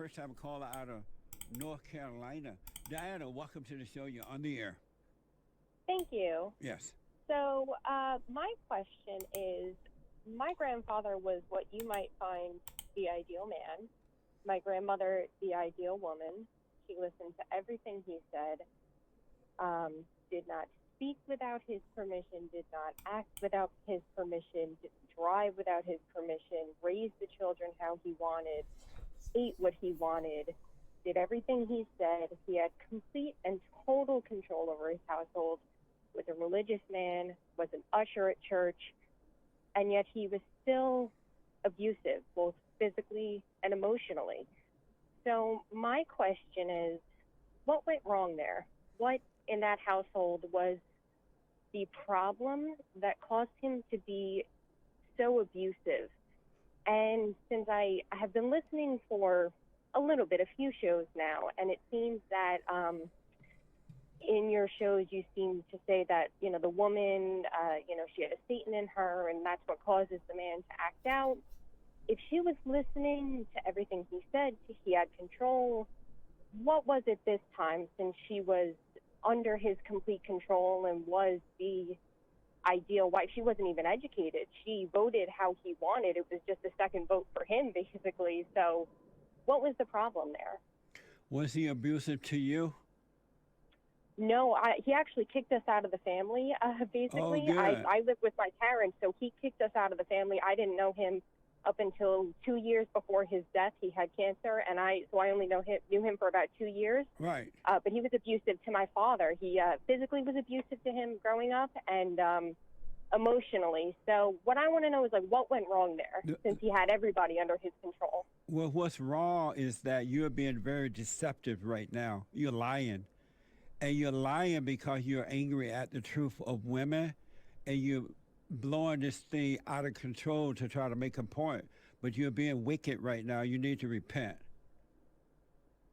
first-time caller out of North Carolina. Diana, welcome to the show. You're on the air. Thank you. Yes. So, my question is, my grandfather was what you might find the ideal man. My grandmother, the ideal woman. She listened to everything he said, did not speak without his permission, did not act without his permission, didn't drive without his permission, raised the children how he wanted, ate what he wanted, did everything he said. He had complete and total control over his household, was a religious man, was an usher at church, and yet he was still abusive, both physically and emotionally. So my question is, what went wrong there? What in that household was the problem that caused him to be so abusive? And since I have been listening for a little bit, a few shows now, and it seems that in your shows you seem to say that, the woman, she had a Satan in her, and that's what causes the man to act out. If she was listening to everything he said, he had control, what was it this time, since she was under his complete control and was the ideal wife? She wasn't even educated. She voted how he wanted. It was just a second vote for him, basically. So what was the problem there? Was he abusive to you? No, he actually kicked us out of the family, basically. Oh, good. I lived with my parents, so he kicked us out of the family. I didn't know him up until 2 years before his death. He had cancer, and I only knew him for about 2 years. Right. But he was abusive to my father. He physically was abusive to him growing up, and emotionally. So what I want to know is, what went wrong there, since he had everybody under his control? Well, what's wrong is that you're being very deceptive right now. You're lying. And you're lying because you're angry at the truth of women, and you're blowing this thing out of control to try to make a point. But you're being wicked right now. You need to repent.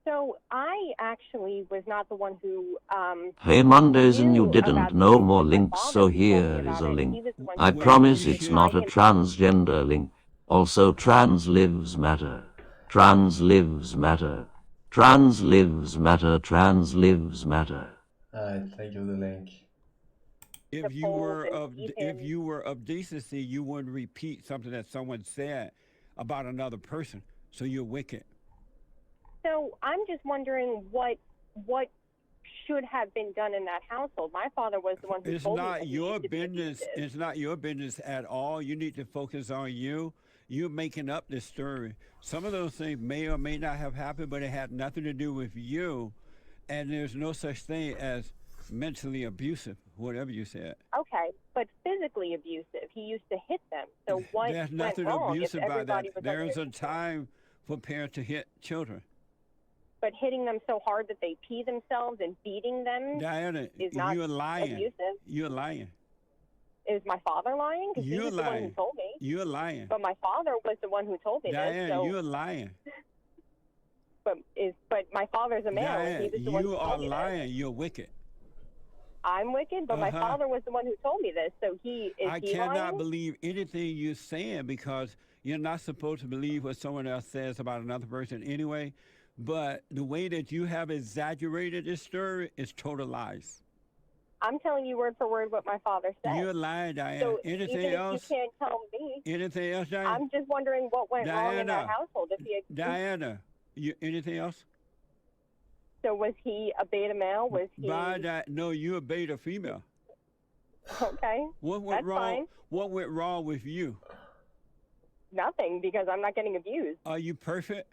So I actually was not the one who Hey Mondays and you knew didn't. about No the more abuse. My links, father so told me here is about a it. link. He was the one I who promise you it's should. not a transgender link. Also, trans lives matter. Trans lives matter. Trans lives matter. Trans lives matter. Alright, thank you for the link. If you were of decency, you wouldn't repeat something that someone said about another person. So you're wicked. So I'm just wondering what should have been done in that household. My father was the one who It's told me not that he your used to be business. abusive. It's not your business at all. You need to focus on you. You're making up this story. Some of those things may or may not have happened, but it had nothing to do with you. And there's no such thing as mentally abusive, whatever you said. Okay, but physically abusive. He used to hit them. So what There's went nothing wrong if abusive about that. everybody was under There's his a control? time for parents to hit children. But hitting them so hard that they pee themselves and beating them Diana, is not you're lying. abusive? You're lying. Is my father lying? Because he You're was the one who lying. told me. You're lying. But my father was the one who told me this. Diana, So, you're lying. but my father's a male, and Diana, he was the one who you are told me this. lying. You're wicked. I'm wicked, but my father was the one who told me this. So I he cannot lying? believe anything you're saying because you're not supposed to believe what someone else says about another person anyway. But the way that you have exaggerated this story is total lies. I'm telling you word for word what my father said. You're lying, Diana. So Anything even else? if you can't tell me, Anything else, Diana? I'm just wondering what went wrong in that Diana. household. Diana, anything else? So was he a beta male? Was he No, you're a beta female. okay? What went That's wrong? fine. What went wrong with you? Nothing, because I'm not getting abused. Are you perfect?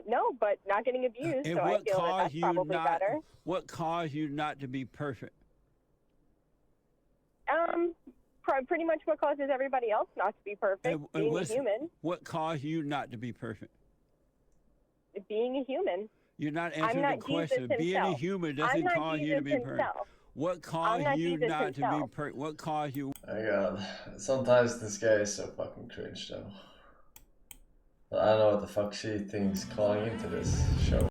No, but not getting abused. And So I what feel that caused that's you probably not? better. What caused you not to be perfect? Pretty much what causes everybody else not to be perfect. And Being a human. What caused you not to be perfect? Being a human. You're not I'm answering not the question. Jesus Being a himself. human I'm doesn't not cause you Jesus to be perfect. himself. What caused not you Jesus not to be himself. perfect? What caused you? Oh my god. Sometimes this guy is so fucking cringe though. I don't know what the fuck she thinks calling into this show.